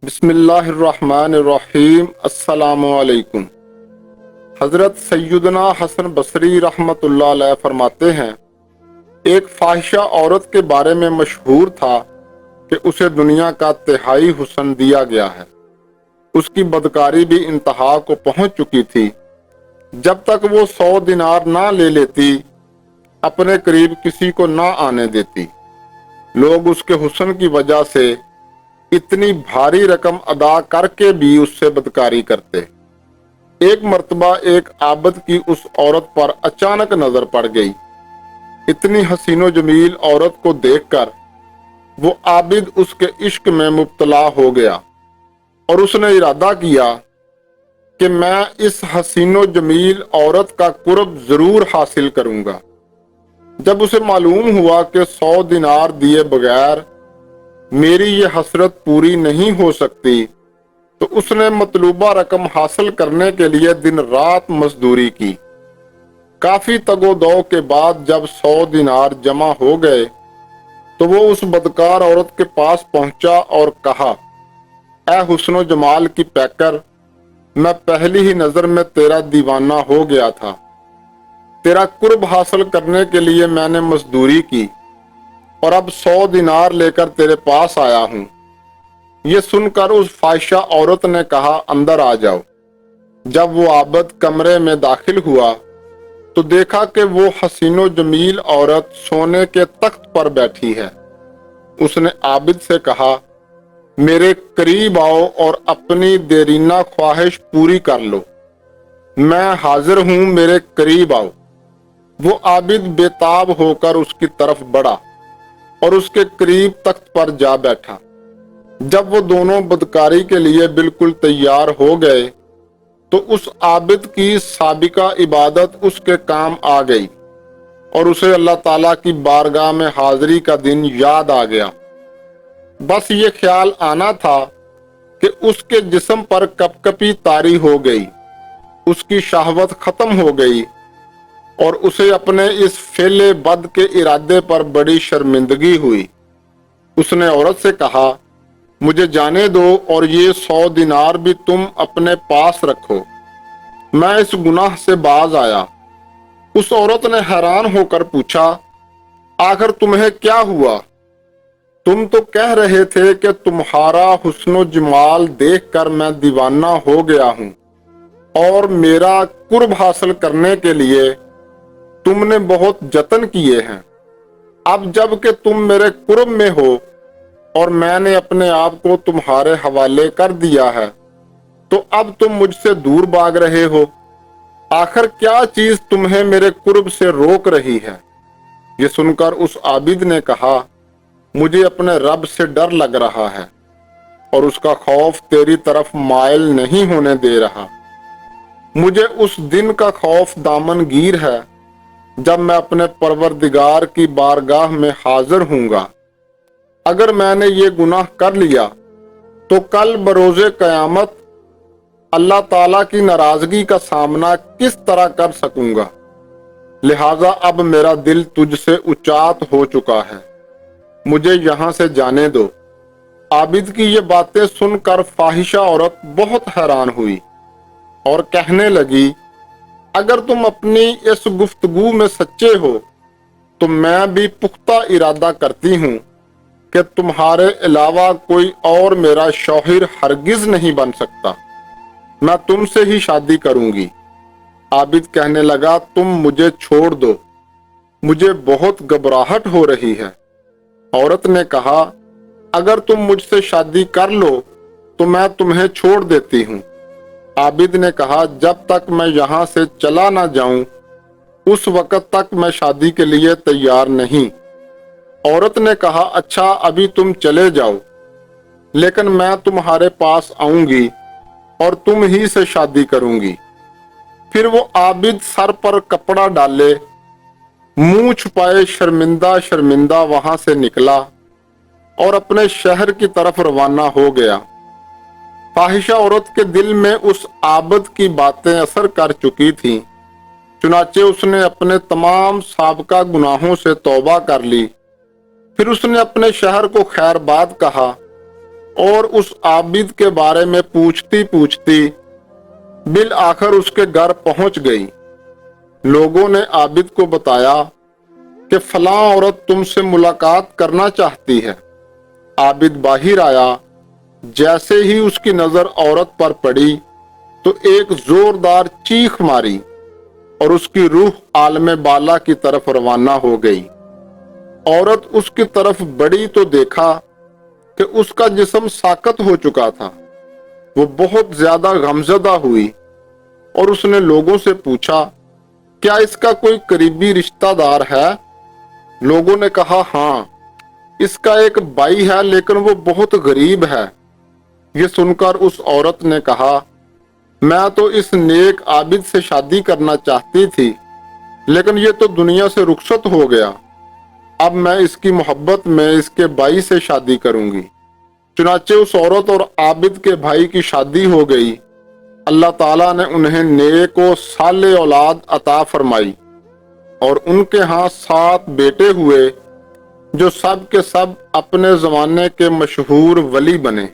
بسم اللہ الرحمن الرحیم۔ السلام علیکم۔ حضرت سیدنا حسن بصری رحمت اللہ علیہ فرماتے ہیں، ایک فاحشہ عورت کے بارے میں مشہور تھا کہ اسے دنیا کا تہائی حسن دیا گیا ہے۔ اس کی بدکاری بھی انتہا کو پہنچ چکی تھی۔ جب تک وہ 100 دینار نہ لے لیتی، اپنے قریب کسی کو نہ آنے دیتی۔ لوگ اس کے حسن کی وجہ سے اتنی بھاری رقم ادا کر کے بھی اس سے بدکاری کرتے۔ ایک مرتبہ ایک عابد کی اس عورت پر اچانک نظر پڑ گئی۔ اتنی حسین و جمیل عورت کو دیکھ کر وہ عابد اس کے عشق میں مبتلا ہو گیا اور اس نے ارادہ کیا کہ میں اس حسین و جمیل عورت کا قرب ضرور حاصل کروں گا۔ جب اسے معلوم ہوا کہ 100 دینار دیے بغیر میری یہ حسرت پوری نہیں ہو سکتی، تو اس نے مطلوبہ رقم حاصل کرنے کے لیے دن رات مزدوری کی۔ کافی تگ و دو کے بعد جب 100 دینار جمع ہو گئے تو وہ اس بدکار عورت کے پاس پہنچا اور کہا، اے حسن و جمال کی پیکر، میں پہلی ہی نظر میں تیرا دیوانہ ہو گیا تھا۔ تیرا قرب حاصل کرنے کے لیے میں نے مزدوری کی اور اب 100 دینار لے کر تیرے پاس آیا ہوں۔ یہ سن کر اس فاحشہ عورت نے کہا، اندر آ جاؤ۔ جب وہ عابد کمرے میں داخل ہوا تو دیکھا کہ وہ حسین و جمیل عورت سونے کے تخت پر بیٹھی ہے۔ اس نے عابد سے کہا، میرے قریب آؤ اور اپنی دیرینہ خواہش پوری کر لو۔ میں حاضر ہوں، میرے قریب آؤ۔ وہ عابد بے تاب ہو کر اس کی طرف بڑھا اور اس کے قریب تخت پر جا بیٹھا۔ جب وہ دونوں بدکاری کے لیے بالکل تیار ہو گئے تو اس عابد کی سابقہ عبادت اس کے کام آ گئی اور اسے اللہ تعالیٰ کی بارگاہ میں حاضری کا دن یاد آ گیا۔ بس یہ خیال آنا تھا کہ اس کے جسم پر کپ کپی طاری ہو گئی، اس کی شہوت ختم ہو گئی اور اسے اپنے اس فعل بد کے ارادے پر بڑی شرمندگی ہوئی۔ اس نے عورت سے کہا، مجھے جانے دو اور یہ 100 دینار بھی تم اپنے پاس رکھو، میں اس گناہ سے باز آیا۔ اس عورت نے حیران ہو کر پوچھا، آخر تمہیں کیا ہوا؟ تم تو کہہ رہے تھے کہ تمہارا حسن و جمال دیکھ کر میں دیوانہ ہو گیا ہوں اور میرا قرب حاصل کرنے کے لیے تم نے بہت جتن کیے ہیں۔ اب جب کہ تم میرے قرب میں ہو اور میں نے اپنے آپ کو تمہارے حوالے کر دیا ہے تو اب تم مجھ سے دور بھاگ رہے ہو۔ آخر کیا چیز تمہیں میرے قرب سے روک رہی ہے؟ یہ سن کر اس عابد نے کہا، مجھے اپنے رب سے ڈر لگ رہا ہے اور اس کا خوف تیری طرف مائل نہیں ہونے دے رہا۔ مجھے اس دن کا خوف دامن گیر ہے جب میں اپنے پروردگار کی بارگاہ میں حاضر ہوں گا۔ اگر میں نے یہ گناہ کر لیا تو کل بروز قیامت اللہ تعالیٰ کی ناراضگی کا سامنا کس طرح کر سکوں گا؟ لہٰذا اب میرا دل تجھ سے اچات ہو چکا ہے، مجھے یہاں سے جانے دو۔ عابد کی یہ باتیں سن کر فاحشہ عورت بہت حیران ہوئی اور کہنے لگی، اگر تم اپنی اس گفتگو میں سچے ہو تو میں بھی پختہ ارادہ کرتی ہوں کہ تمہارے علاوہ کوئی اور میرا شوہر ہرگز نہیں بن سکتا، میں تم سے ہی شادی کروں گی۔ عابد کہنے لگا، تم مجھے چھوڑ دو، مجھے بہت گھبراہٹ ہو رہی ہے۔ عورت نے کہا، اگر تم مجھ سے شادی کر لو تو میں تمہیں چھوڑ دیتی ہوں۔ عابد نے کہا، جب تک میں یہاں سے چلا نہ جاؤں اس وقت تک میں شادی کے لیے تیار نہیں۔ عورت نے کہا، اچھا ابھی تم چلے جاؤ، لیکن میں تمہارے پاس آؤں گی اور تم ہی سے شادی کروں گی۔ پھر وہ عابد سر پر کپڑا ڈالے، منہ چھپائے شرمندہ شرمندہ وہاں سے نکلا اور اپنے شہر کی طرف روانہ ہو گیا۔ فاحشہ عورت کے دل میں اس عابد کی باتیں اثر کر چکی تھیں، چنانچہ اس نے اپنے تمام سابقہ گناہوں سے توبہ کر لی۔ پھر اس نے اپنے شہر کو خیر باد کہا اور اس عابد کے بارے میں پوچھتی پوچھتی بالآخر اس کے گھر پہنچ گئی۔ لوگوں نے عابد کو بتایا کہ فلاں عورت تم سے ملاقات کرنا چاہتی ہے۔ عابد باہر آیا، جیسے ہی اس کی نظر عورت پر پڑی تو ایک زوردار چیخ ماری اور اس کی روح عالم بالا کی طرف روانہ ہو گئی۔ عورت اس کی طرف بڑھی تو دیکھا کہ اس کا جسم ساقط ہو چکا تھا۔ وہ بہت زیادہ غمزدہ ہوئی اور اس نے لوگوں سے پوچھا، کیا اس کا کوئی قریبی رشتہ دار ہے؟ لوگوں نے کہا، ہاں، اس کا ایک بھائی ہے لیکن وہ بہت غریب ہے۔ یہ سن کر اس عورت نے کہا، میں تو اس نیک عابد سے شادی کرنا چاہتی تھی، لیکن یہ تو دنیا سے رخصت ہو گیا۔ اب میں اس کی محبت میں اس کے بھائی سے شادی کروں گی۔ چنانچہ اس عورت اور عابد کے بھائی کی شادی ہو گئی۔ اللہ تعالیٰ نے انہیں نیک و صالح اولاد عطا فرمائی اور ان کے ہاں 7 بیٹے ہوئے جو سب کے سب اپنے زمانے کے مشہور ولی بنے۔